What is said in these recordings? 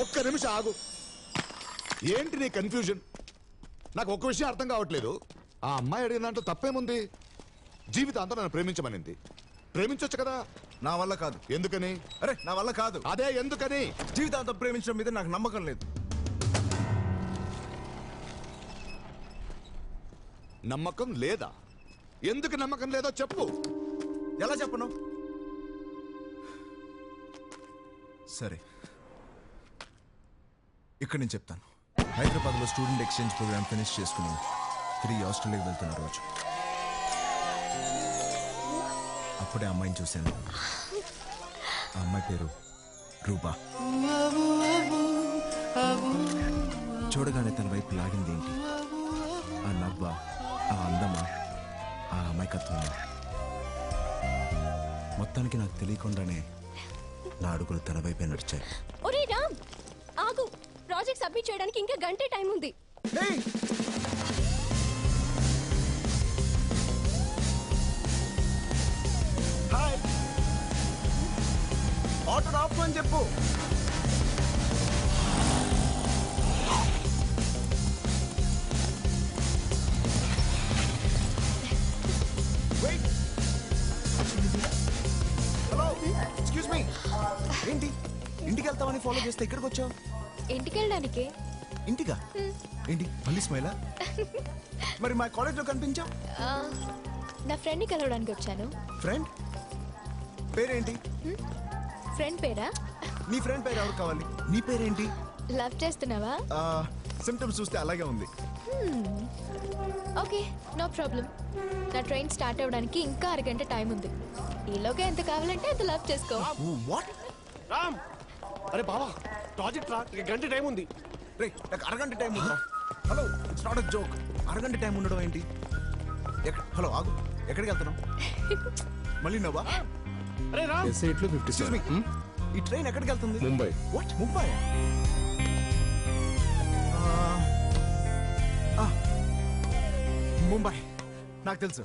ఒక్క నిమిషం ఆగు. ఏంటి నీ కన్ఫ్యూజన్? నాకు ఒక్క విషయం అర్థం కావట్లేదు. ఆ అమ్మాయి అడిగిన దాంట్లో తప్పేముంది? జీవితాంతం నన్ను ప్రేమించమనింది. ప్రేమించొచ్చు కదా. నా వల్ల కాదు. ఎందుకని? అరే నా వల్ల కాదు. అదే ఎందుకని? జీవితాంతం ప్రేమించడం మీద నాకు నమ్మకం లేదు. నమ్మకం లేదా? ఎందుకు నమ్మకం లేదో చెప్పు. ఎలా చెప్పను? సరే ఇక్కడ నేను చెప్తాను. హైదరాబాద్లో స్టూడెంట్ ఎక్స్చేంజ్ ప్రోగ్రామ్ ఫినిష్ చేసుకుని తిరిగి ఆస్ట్రేలియాకి వెళ్తున్న రోజు అప్పుడే అమ్మాయిని చూశాను. ఆ అమ్మాయి పేరు రూపా. చూడగానే తన వైపు లాగింది ఏంటి? ఆ నవ్వ, ఆ అందమా, ఆ అమాయకత్వమా? మొత్తానికి నాకు తెలియకుండానే నా అడుగులు తన వైపే నడిచాయి. ఒరే రామ్, ఆగు. ప్రాజెక్ట్ సబ్మిట్ చేయడానికి ఇంకా గంటే టైం ఉంది. హాయ్, ఆటో ఆఫ్ అని చెప్పు. Hello, excuse me. ఏంటి ఇంటికి వెళ్తామని ఫాలో చేస్తే ఇక్కడికి వచ్చావు? ఇంటికి వెళ్ళడానికి. ఇంటిగా? ఏంటి మళ్ళీ స్మైలా? మరి మా కాలేజ్లో కనిపించావు? నా ఫ్రెండ్ని కలవడానికి వచ్చాను. ఫ్రెండ్ పేరేంటి? ఫ్రెండ్ పేరా? నీ ఫ్రెండ్ పేరు ఎవరు కావాలి? నీ పేరేంటి? లవ్ చేస్తున్నావా? సిమ్టమ్స్ చూస్తే అలాగే ఉంది. Okay, no problem. నా ట్రైన్ స్టార్ట్ అవ్వడానికి ఇంకా అరగంట టైం ఉంది. ఈలోగా ఎంత కావాలంటే అంత లవ్ చేసుకో. వాట్? రామ్, అరే బావా, ప్రాజెక్ట్ రా, ఇక గంట టైం ఉంది. రే నాకు అరగంట టైం ఉందా? Hello, it's not a joke. అరగంట టైం ఉండడం ఏంటి? హలో ఆగు, ఎక్కడికి వెళ్తున్నావు? మళ్ళీ నవ్వా? అరే రామ్, ఈ ట్రైన్ ఎక్కడికి వెళ్తుంది? ముంబై. వాట్, ముంబై? ముంబై నాకు తెలుసు.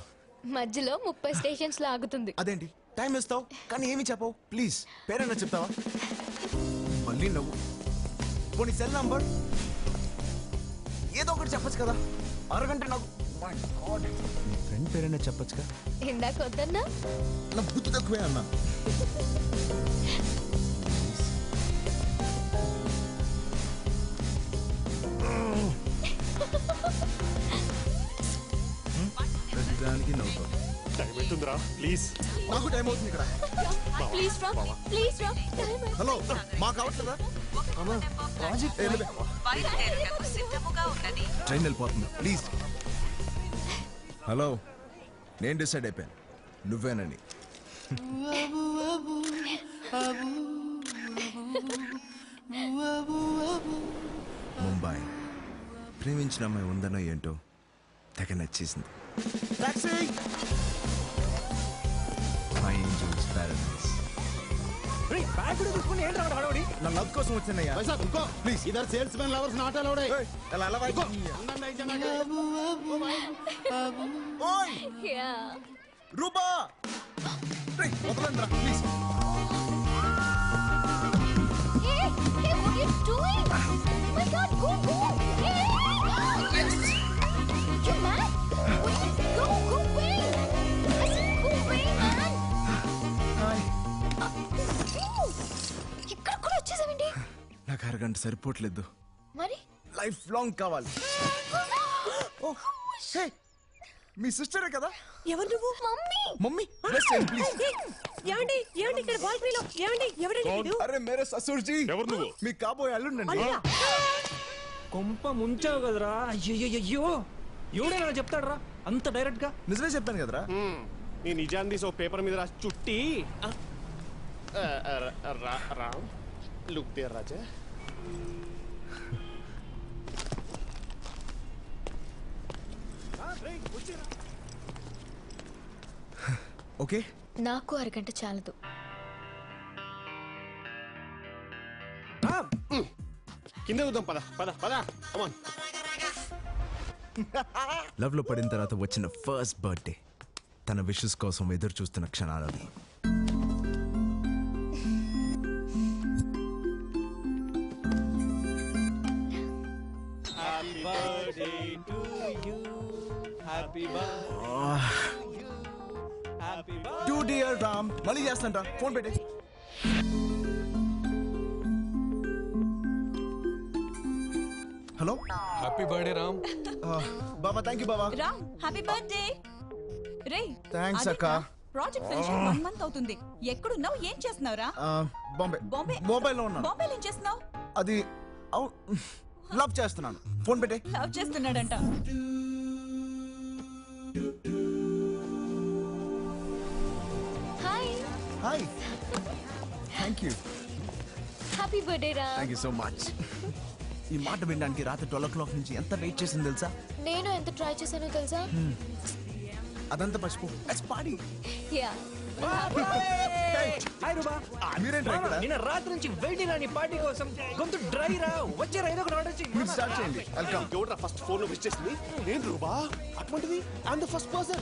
మధ్యలో 30 స్టేషన్స్ లో ఆగుతుంది. అదేంటి టైం ఇస్తావు కానీ ఏమి చెప్పవు? ప్లీజ్ పేరైనా చెప్తావా? మళ్ళీ నవ్వు. పోనీ సెల్ నంబర్ ఏదో ఒకటి చెప్పచ్చు కదా. అరగంట నాకు నీ ఫ్రెండ్ పేరైనా చెప్పచ్చుగా. ఇందాక వద్దన్నా? నా బుద్ధి తక్కువే అన్నా. ప్రతిదానికి నవ్వుతావు. టైం అవుతుందిరా, ప్లీజ్. నాకు టైం అవుతుంది ఇక్కడ. ప్లీజ్ రా, ప్లీజ్ రా. హలో, మాకు అవట్లేదా? ట్రైన్ వెళ్ళిపోతుంది, ప్లీజ్. హలో, నేను డిసైడ్ అయిపోయాను, నువ్వేనని. ముంబై ప్రేమించిన అమ్మాయి ఉందనో ఏంటో తెగ నచ్చేసింది. My angels paradise. నా లవ్ కోసం వచ్చానయ్యా. ప్లీజ్ ఇదర్ salesmen lovers not allowed. Rupa వదలండి రా please. Hey, hey, what are you doing? Oh my God, go, go! Hey! You mad? Go, go away! I said go away, man! Hi. ఇక్కడ కూడా వచ్చేసావండి. నాకు అరగంట సరిపోవట్లేదు, మరి లైఫ్ లాంగ్ కావాలి. హే, మీ సిస్టరే కదా? ఎవరు నువ్వు? మమ్మీ. Mummy please. ఏమండి ఏమండి ఇక్కడ బాల్కనీలో ఏమండి ఎవరండి మీరు? అరే మేరే ససూర్ జీ. ఎవరు నువ్వు? మీ కాబోయే అల్లుండండి. కొంప ముంచావు కదరా. అయ్యో ఎవడైనా చెప్తాడరా అంత డైరెక్ట్ గా? నిజమే చెప్పాను కదరా. నీ నిజాన్ని సో పేపర్ మీద రాసి చుట్టి Ram look there Raja. Okay, నాకు అరగంట చాలదు. కింద చూద్దాం, పద పద పద. కమాన్. లవ్ లో పడిన తర్వాత వచ్చిన ఫస్ట్ బర్త్డే, తన విషెస్ కోసం ఎదురు చూస్తున్న క్షణాలని to you. Happy birthday. Happy birthday. Two dear Ram మళ్ళీ చేస్తాంట ఫోన్ పెట్టే. Hello happy birthday Ram. Baba thank you Baba. Ram happy birthday ray. Thanks అక్క. ప్రాజెక్ట్ ఫినిష్ 1 మంత్ అవుతుంది. ఎక్కడున్నావు, ఏం చేస్తున్నావురా? బాంబే. బాంబే మొబైల్లో ఉన్నాను. బాంబేలో ఏం చేస్తున్నావు? అది లవ్ చేస్తున్నాను. ఫోన్ పెట్టే. లవ్ చేస్తున్నాడంట. Hi hi thank you. Happy birthday రా. Thank you so much. ఈ మాట వినడానికి రాత్రి 12 o'clock నుంచి ఎంత వెయిట్ చేసింది తెలుసా? నేను ఎంత ట్రై చేశానో తెలుసా? అదంతా మర్చిపో. Let's party. యా. హాయ్ రూబా. మీరేంట్రా ఇక్కడ? నిన్న రాత్రి నుంచి వెయిటింగ్ అని పార్టీ కోసం. గొంతు డ్రై రా. వచ్చారా ఏదో ఒకటి ఆర్డర్ మీరు స్టార్ట్ చేయండి. వెల్కమ్. ఎవడ్రా ఫస్ట్ ఫోన్ లో విష్ చేసింది? నేను రూబా. అటువంటిది ఐఎమ్ ద ఫస్ట్ పర్సన్.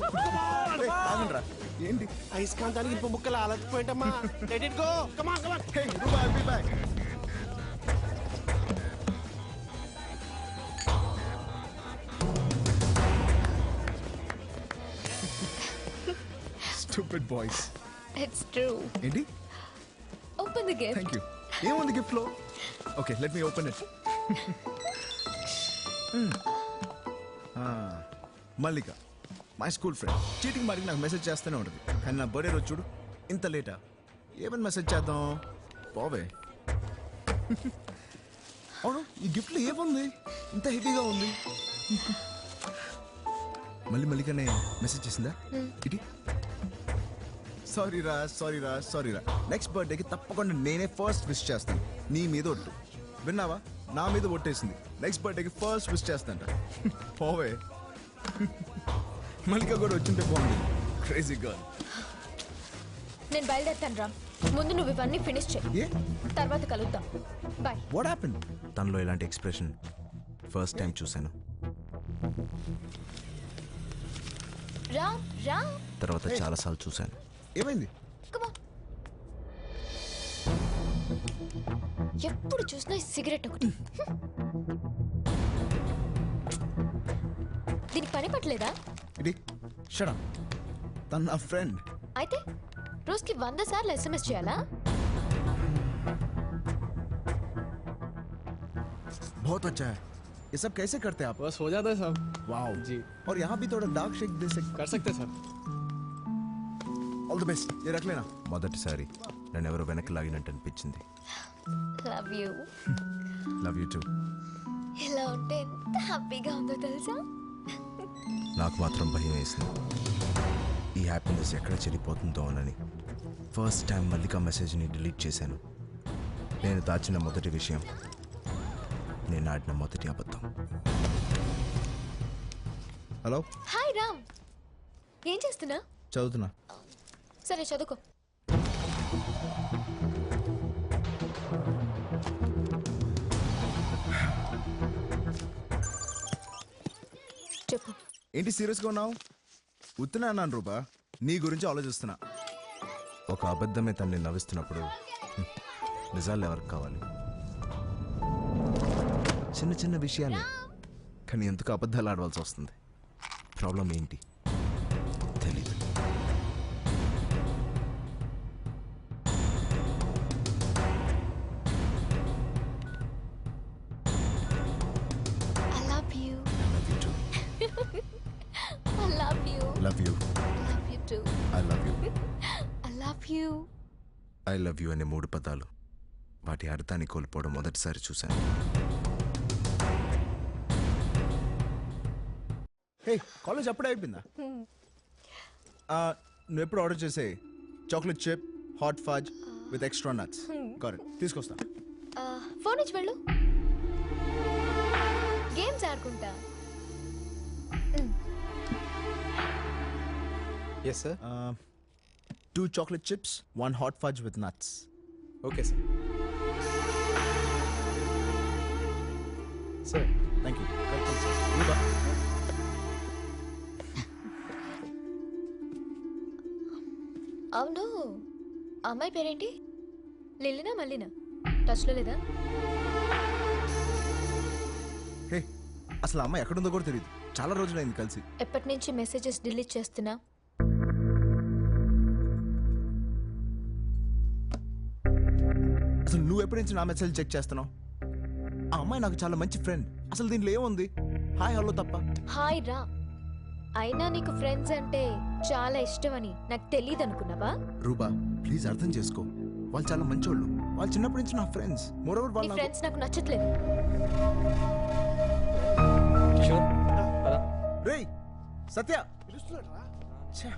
ఆగండ్రా. ఏంటి? అయస్కాంతానికి ఇంప ముక్కల అలసిపోయింటమ్మా. Let it go. Come on come on. Hey Ruba, I'll be back. Stupid boys. It's true. ఏంటి? Open the gift. Thank you. ఏముంది గిఫ్ట్ లో? Okay let me open it. Mallika my school friend. Cheating మరి నాకు మెసేజ్ చేస్తూనే ఉంటుంది. కానీ నా birthday రోజు చూడు ఇంత లేటా. ఏమని మెసేజ్ చేద్దాం? పోవే. అవును ఈ గిఫ్ట్లో ఏముంది ఇంత హెవీగా ఉంది? మళ్ళీ మల్లికనే మెసేజ్ చేసిందా? ఇటీ. సారీరా. నెక్స్ట్ బర్త్డేకి తప్పకుండా నేనే ఫస్ట్ విష్ చేస్తాను. నీ మీద ఒట్టు. విన్నావా? నా మీద ఒట్టేసింది. నెక్స్ట్ బర్త్డేకి ఫస్ట్ విష్ చేస్తాంట. పోవే. మల్లిక కూడా వచ్చింటే బాగుంది. Crazy girl. నేను బయలుదేరుతాను రా. ముందు నువ్వు ఇవన్నీ ఫినిష్ చేయి. ఏ తర్వాత కలుద్దాం. బాయ్. What happen? తనలో ఇలాంటి ఎక్స్ప్రెషన్ ఫస్ట్ టైం చూశాను. రా రా. తర్వాత చాలాసార్లు చూశాను. ఏమైంది? Come on. ఎప్పుడు చూసినా ఈ సిగరెట్ ఒకటి. దీనికి పని పట్టలేదా? ఇది షడా. తన నా ఫ్రెండ్. అయితే రోజుకి 100 సార్లు SMS చేయాలా? बहुत अच्छा है. ये सब कैसे करते हैं आप? बस हो जाता है साहब. वाओ जी. और यहाँ भी थोड़ा डार्क शेक दे सकते. कर सकते हैं सर. All the best. ये रख लेना. మొదటిసారి నన్ను ఎవరో వెనక్కి లాగినట్టు అనిపించింది. Love you. Love you two. ఇలా ఉంటే ఎంత హ్యాపీగా ఉందో తెలుసా? నాకు మాత్రం భయం వేసింది. ఈ హ్యాపీనెస్ ఎక్కడ చెడిపోతుందో అని ఫస్ట్ టైం మల్లిక మెసేజ్ని డిలీట్ చేశాను. నేను దాచిన మొదటి విషయం, నేను ఆడిన మొదటి అబద్ధం. హలో. హాయ్ రామ్. ఏం చేస్తున్నా? చదువుతున్నా. సరే చదువుకో. చెప్పు. ఏంటి సీరియస్గా ఉన్నావు? ఉత్తున్నా అన్నాను రూపా. నీ గురించి ఆలోచిస్తున్నా. ఒక అబద్ధమే తనని నవ్విస్తున్నప్పుడు నిజాలు ఎవరికి కావాలి? చిన్న చిన్న విషయాలే, కానీ ఎందుకు అబద్ధాలు ఆడవలసి వస్తుంది? ప్రాబ్లం ఏంటి తెలీదు. I love you. Love you too. I love you. Love you. Love you too. I love you. I love you. I love you అనే 3 పదాలు, వాటి అర్థాన్ని కోల్పోవడం మొదటిసారి చూశాను. హే కాలేజ్ అప్పుడే అయిపోయిందా? నువ్వు ఎప్పుడు ఆర్డర్ చేసే chocolate chip hot phage with extra nuts. Correct, తీసుకొస్తా. ఫోన్ ఇచ్చి వెళ్ళు. గేమ్స్ ఆడుకుంటా. Yes sir. 2 chocolate chips, 1 hot fudge with nuts. Okay sir. Sir. Thank you. Welcome sir. Ruba. అవును, అమ్మాయి పేరేంటి? లిల్లినా మల్లినా? టచ్లో లేదా? హే అసలు అమ్మాయి ఎక్కడుందో కూడా తెలియదు. చాలా రోజులైంది కలిసి. ఎప్పటి నుంచి మెసేజెస్ డిలీట్ చేస్తున్నా? అసలు నువ్వు ఎప్పటి నుంచి నా మెసేజ్ చెక్ చేస్తున్నావు? ఆ అమ్మాయి నాకు చాలా మంచి ఫ్రెండ్. అసలు దీంట్లో ఏముంది? హాయ్ హలో తప్ప. హాయ్ రా. అయినా నీకు ఫ్రెండ్స్ అంటే చాలా ఇష్టమని నాకు తెలియదు అనుకున్నావా? రూపా ప్లీజ్ అర్థం చేసుకో. వాళ్ళు చాలా మంచోళ్ళు. వాళ్ళు చిన్నప్పటి నుంచి నా ఫ్రెండ్స్. మోరోవర్ నీ వాళ్ళు ఫ్రెండ్స్ నాకు నచ్చట్లేదు. కిషోర్ పద. రేయ్ సత్య, ఛే.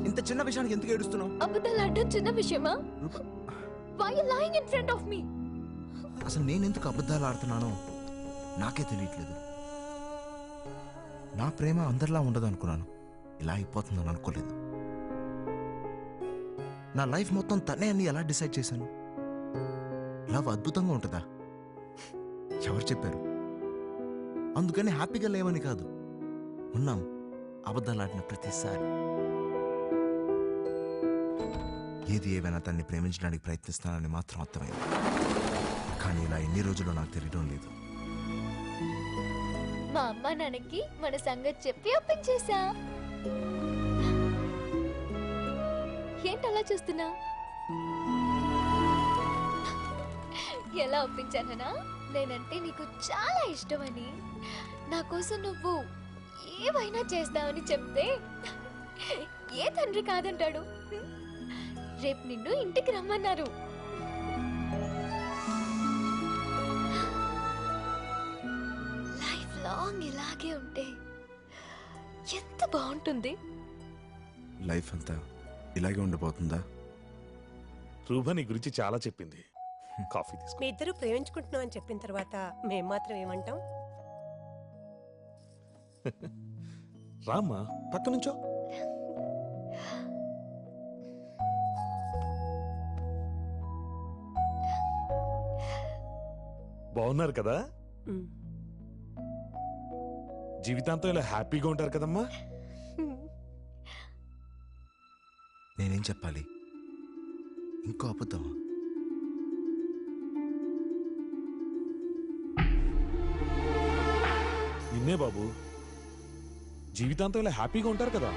ఇంత చిన్న విషయానికి ఎందుకు ఏడుస్తున్నావు? అబద్ధాలు ఆడడం చిన్న విషయమా? రూపా Why you lying in front of me? అసలు నేను ఎందుకు అబద్ధాలు ఆడుతున్నానో నాకే తెలియట్లేదు. నా ప్రేమ అందరిలా ఉండదు అనుకున్నాను. ఇలా అయిపోతుందని అనుకోలేదు. నా లైఫ్ మొత్తం తనే అని ఎలా డిసైడ్ చేశాను? లవ్ అద్భుతంగా ఉంటుందా? ఎవరు చెప్పారు? అందుకని హ్యాపీగా లేవని కాదు, ఉన్నాం అబద్ధాలు ఆడిన ప్రతిసారి. ఏది ఏమైనా తన్ని ప్రేమించడానికి ప్రయత్నిస్తానని మాత్రం అర్థమైంది. కానీ ఇలా ఎన్ని రోజులు నాకు తెలియడం లేదు. మా అమ్మ నాన్నకి మన సంగతి చెప్పి ఒప్పించేసా. ఏంటలా చూస్తున్నా? ఎలా ఒప్పించానా? నేనంటే నీకు చాలా ఇష్టమని, నా కోసం నువ్వు ఏమైనా చేస్తావని చెప్తే ఏ తండ్రి కాదంటాడు? రేపు నిన్ను ఇంటికి రమ్మన్నారు. లైఫ్ లాంగ్ ఇలాగే ఉంటే ఎంత బాగుంటుంది. లైఫ్ అంతా ఇలాగే ఉండిపోతుందా? రూపా నీ గురించి చాలా చెప్పింది. కాఫీ తీసుకో. మీ ఇద్దరు ప్రేమించుకుంటున్నాం అని చెప్పిన తర్వాత మేం మాత్రం ఏమంటాం? రామ్మా పక్క నుంచో. బాగున్నారు కదా? జీవితాంతం ఇలా హ్యాపీగా ఉంటారు కదమ్మా? నేనేం చెప్పాలి? ఇంకో అబద్ధమా? నిన్నే బాబు, జీవితాంతం ఇలా హ్యాపీగా ఉంటారు కదా?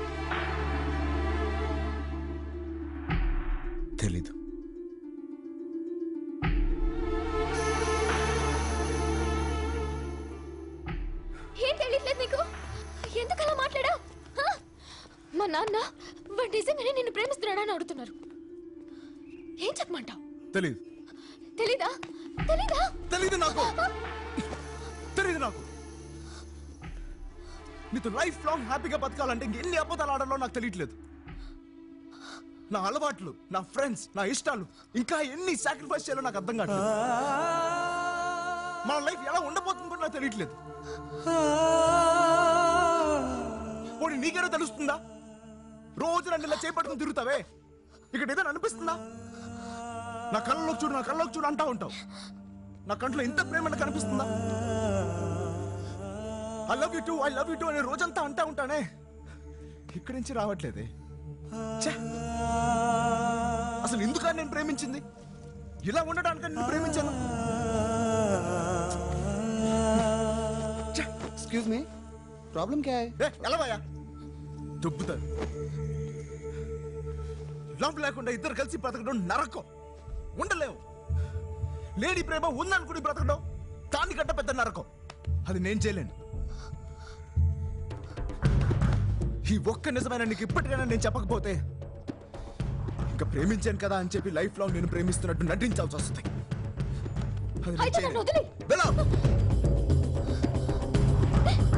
తెలీదు. ఏం తెలియట్లేదు నీకు? ఎందుకలా మాట్లాడా? మా నాన్న వాడు నిజంగానే నిన్ను ప్రేమిస్తున్నాడని అడుగుతున్నారు. ఏం చెప్పమంటావు? తెలీదు. తెలీదా? తెలీదా? తెలీదు నాకు. తెలీదు నాకు. నీతో లైఫ్ లాంగ్ హ్యాపీగా బతకాలంటే ఇంకెన్ని అబద్ధాలు ఆడాలో నాకు తెలియట్లేదు. నా అలవాట్లు, నా ఫ్రెండ్స్, నా ఇష్టాలు, ఇంకా ఎన్ని సాక్రిఫైస్ చేయాలో నాకు అర్థం కావట్లేదు. మన లైఫ్ ఎలా ఉండబోతుంది కూడా నాకు తెలియట్లేదు. పోనీ నీకేదో తెలుస్తుందా? రోజు నన్ను ఇలా చేపట్టుకుని తిరుగుతావే, ఇక్కడ ఏదైనా అనిపిస్తుందా? నా కళ్ళలోకి చూడు, నా కళ్ళలోకి చూడు అంటా ఉంటావు. నా కంట్లో ఇంత ప్రేమ కనిపిస్తుందా? ఐ లవ్ యూ టూ అనే రోజంతా అంటా ఉంటానే, ఇక్కడి నుంచి రావట్లేదే. ఛే! అసలు ఎందుకని నేను ప్రేమించింది? ఇలా ఉండడానికి నేను ప్రేమించాను. एक्सक्यूज मी, प्रॉब्लम क्या है? ఎలా భయ్యా దుబ్బుతారు. లవ్ లేకుండా ఇద్దరు కలిసి బ్రతకడం నరకం. ఉండలేవు. లేడీ ప్రేమ ఉందనుకుని బ్రతకడం దానికంటే పెద్ద నరకం. అది నేను చేయలేను. ఈ ఒక్క నిజమైన నీకు ఇప్పటికైనా నేను చెప్పకపోతే ఇంకా ప్రేమించాను కదా అని చెప్పి లైఫ్ లాంగ్ నేను ప్రేమిస్తున్నట్టు నటించాల్సి వస్తుంది. అది నేను అయితే నన్ను చేయలేను. వదిలేయ్. వెళ్ళు.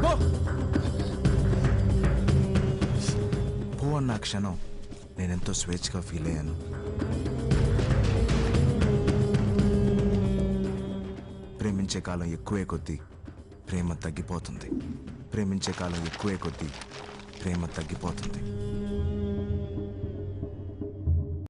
పో. పో అన్న క్షణం నేనెంతో స్వేచ్ఛగా ఫీల్ అయ్యాను. ప్రేమించే కాలం ఎక్కువే కొద్దీ ప్రేమ తగ్గిపోతుంది. ప్రేమించే కాలం ఎక్కువే కొద్దీ ప్రేమ తగ్గిపోతుంది.